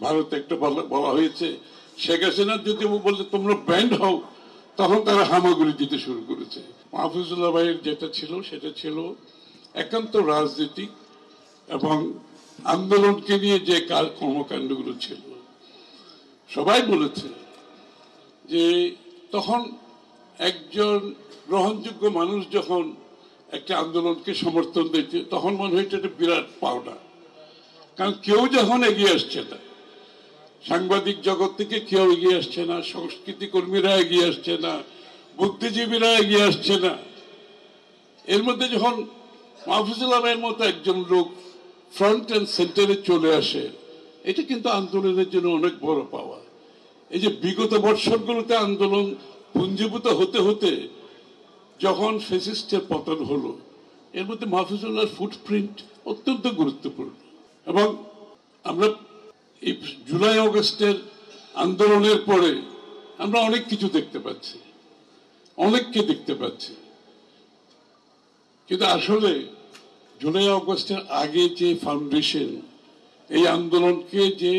ভারতে একটা বলা হয়েছে শেখ হাসিনা যদি বলছে তোমরা ব্যান্ড হও, তখন তারা হামাগুড়ি দিতে শুরু করেছে। মাহফুজুল্লাহ ভাইয়ের যেটা ছিল সেটা ছিল একান্ত রাজনীতিক এবং আন্দোলনকে নিয়ে যে কর্মকাণ্ডগুলো ছিল। সবাই বলেছে যে তখন একজন গ্রহণযোগ্য মানুষ যখন একটা আন্দোলনকে সমর্থন দিচ্ছে তখন মনে হয় এটা বিরাট পাওনা, কারণ কেউ যখন এগিয়ে আসছে না, সাংবাদিক জগৎ থেকে কেউ এগিয়ে আসছে না, সংস্কৃতি কর্মীরা এগিয়ে আসছে না, বুদ্ধিজীবীরা এগিয়ে আসছে না, এর মধ্যে যখন মাহফুজুল্লাহ ভাইয়ের মতো একজন লোক ফ্রন্ট এন্ড সেন্টারে চলে আসে, এটা কিন্তু আন্দোলনের জন্য অনেক বড় পাওয়া। এই যে বিগত বৎসরগুলোতে আন্দোলন পুঞ্জীভূত হতে হতে যখন ফ্যাসিস্টের পতন হলো, এর মধ্যে মাহফুজুল্লাহর ফুটপ্রিন্ট অত্যন্ত গুরুত্বপূর্ণ। এবং আমরা এই জুলাই আগস্টের আন্দোলনের পরে আমরা অনেক কিছু দেখতে পাচ্ছি, অনেককে দেখতে পাচ্ছি, কিন্তু আসলে জুলাই আগস্টের আগে যে ফাউন্ডেশন এই আন্দোলনকে যে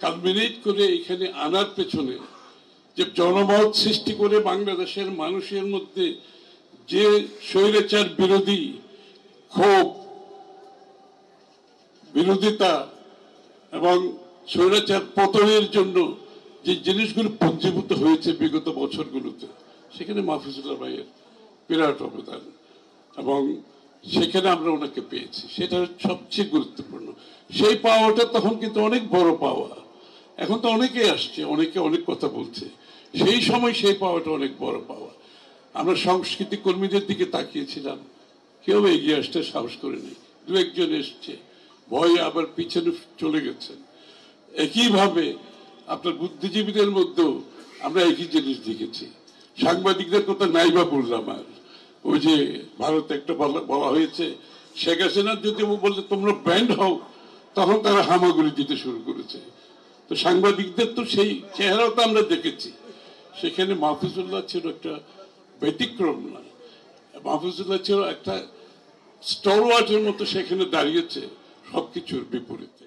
কালমিনেট করে এখানে আনার পেছনে যে জনমত সৃষ্টি করে বাংলাদেশের মানুষের মধ্যে যে স্বৈরাচার বিরোধী ক্ষোভ, বিরোধিতা এবং স্বৈরাচার পতনের জন্য যে জিনিসগুলো পুঞ্জীভূত হয়েছে বিগত বছরগুলোতে, সেখানে মাহফুজুল্লাহ ভাইয়ের বিরাট অবদান এবং সেখানে আমরা ওনাকে পেয়েছি, সেটা সবচেয়ে গুরুত্বপূর্ণ। সেই পাওয়াটা তখন কিন্তু অনেক বড় পাওয়া। এখন তো অনেকে আসছে, অনেকে অনেক কথা বলছে, সেই সময় সেই পাওয়াটা অনেক বড় পাওয়া। আমরা সংস্কৃতি কর্মীদের দিকে তাকিয়েছিলাম, কেউ এগিয়ে আসতে সাহস করেনি, দু একজন এসছে, ভয়ে আবার পিছনে চলে গেছেন। একইভাবে আপনার বুদ্ধিজীবীদের মধ্যেও আমরা একই জিনিস দেখেছি। সাংবাদিকদের কথা নাইবা বললাম, আর ওই যে ভারতে একটা বলা হয়েছে শেখ হাসিনা যদি বলছে তোমরা ব্যান্ড হও, তখন তারা হামাগুড়ি দিতে শুরু করেছে। তো সাংবাদিকদের তো সেই চেহারাও তো আমরা দেখেছি। সেখানে মাহফুজুল্লাহ ছিল একটা ব্যতিক্রম না, মাহফুজুল্লাহ ছিল একটা স্টলওয়ার্টের মতো সেখানে দাঁড়িয়েছে সবকিছুর বিপরীতে।